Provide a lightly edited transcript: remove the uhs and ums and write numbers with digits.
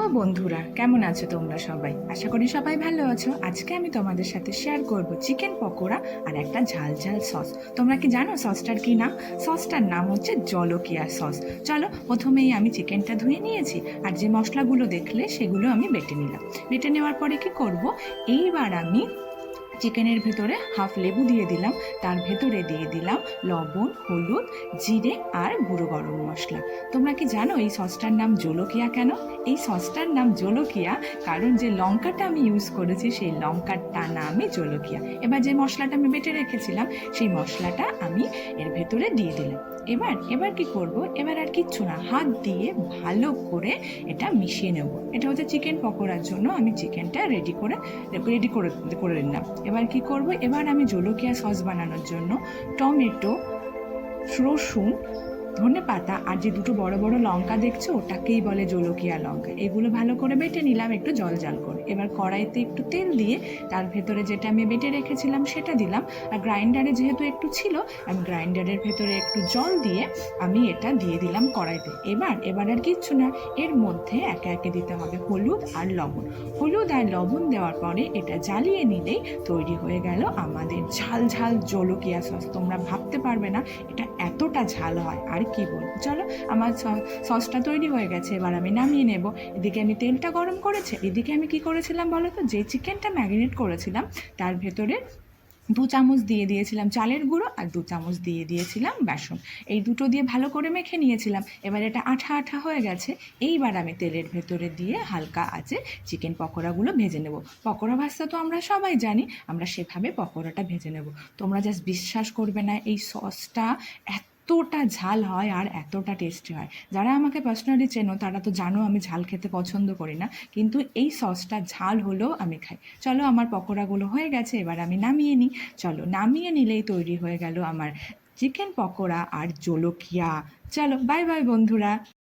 Hello বন্ধুরা, কেমন আছো তোমরা সবাই? আশা করি সবাই ভালো আছো। আজকে আমি তোমাদের সাথে শেয়ার করব চিকেন পকোড়া আর একটা ঝাল ঝাল সস। তোমরা কি জানো সসটার কি নাম? সসটার নাম হচ্ছে জলকিয়া সস। চলো, প্রথমেই আমি চিকেনটা ধুয়ে নিয়েছি আর যে মশলাগুলো দেখলে সেগুলো আমি বেটে নিলাম। বেটে নেওয়ার পরে কি করব, এইবার আমি চিকেনের ভেতরে হাফ লেবু দিয়ে দিলাম, তার ভেতরে দিয়ে দিলাম লবণ, হলুদ, জিরে আর গুঁড়ো গরম মশলা। তোমরা কি জানো এই সসটার নাম জলকিয়া কেন? এই সসটার নাম জলকিয়া কারণ যে লঙ্কাটা আমি ইউজ করেছি সেই লঙ্কারটা নামই জলকিয়া। এবার যে মশলাটা আমি বেটে রেখেছিলাম সেই মশলাটা আমি এর ভেতরে দিয়ে দিলাম। এবার এবার কি করব, এবার আর কিচ্ছু না, হাত দিয়ে ভালো করে এটা মিশিয়ে নেব। এটা হচ্ছে চিকেন পকোড়ার জন্য আমি চিকেনটা রেডি করে নিলাম। এবার কি করব, এবার আমি জলকিয়া সস বানানোর জন্য টমেটো, রসুন, ধনেপাতা আর যে দুটো বড় বড় লঙ্কা দেখছো ওটাকেই বলে জলকিয়া লঙ্কা, এগুলো ভালো করে বেটে নিলাম একটু জল জল করে। এবার কড়াইতে একটু তেল দিয়ে তার ভেতরে যেটা আমি বেটে রেখেছিলাম সেটা দিলাম। আর গ্রাইন্ডারে যেহেতু একটু ছিল, আমি গ্রাইন্ডারের ভেতরে একটু জল দিয়ে আমি এটা দিয়ে দিলাম কড়াইতে। এবার আর কিচ্ছু না, এর মধ্যে একে একে দিতে হবে হলুদ আর লবণ। হলুদ আর লবণ দেওয়ার পরে এটা জ্বালিয়ে নিলেই তৈরি হয়ে গেল আমাদের ঝাল ঝাল জলকিয়া সস। তোমরা ভাবতে পারবে না এটা এতটা ঝাল হয়। আর কি বলবো, চলো আমার সসটা তৈরি হয়ে গেছে, এবার আমি নামিয়ে নেব। এদিকে আমি তেলটা গরম করেছি, এদিকে আমি কি করেছিলাম বলো তো, যে চিকেনটা ম্যারিনেট করেছিলাম তার ভেতরে 2 চামচ দিয়ে দিয়েছিলাম চালের গুঁড়ো আর 2 চামচ দিয়ে দিয়েছিলাম বেসন। এই দুটো দিয়ে ভালো করে মেখে নিয়েছিলাম। এবার এটা আঠা আঠা হয়ে গেছে। এইবার আমি তেলের ভেতরে দিয়ে হালকা আঁচে চিকেন পকোড়াগুলো ভেজে নেব। পকোড়া ভাজতে তো আমরা সবাই জানি, আমরা সেভাবে পকোড়াটা ভেজে নেব। তোমরা জাস্ট বিশ্বাস করবে না, এই সসটা এতটা ঝাল হয় আর এতটা টেস্টি হয়। যারা আমাকে পার্সোনালি চেনো তারা তো জানো আমি ঝাল খেতে পছন্দ করি না, কিন্তু এই সসটা ঝাল হলেও আমি খাই। চলো, আমার পকোড়াগুলো হয়ে গেছে, এবার আমি নামিয়ে নিই। চলো, নামিয়ে নিলেই তৈরি হয়ে গেল আমার চিকেন পকোড়া আর জলকিয়া। চলো, বাই বাই বন্ধুরা।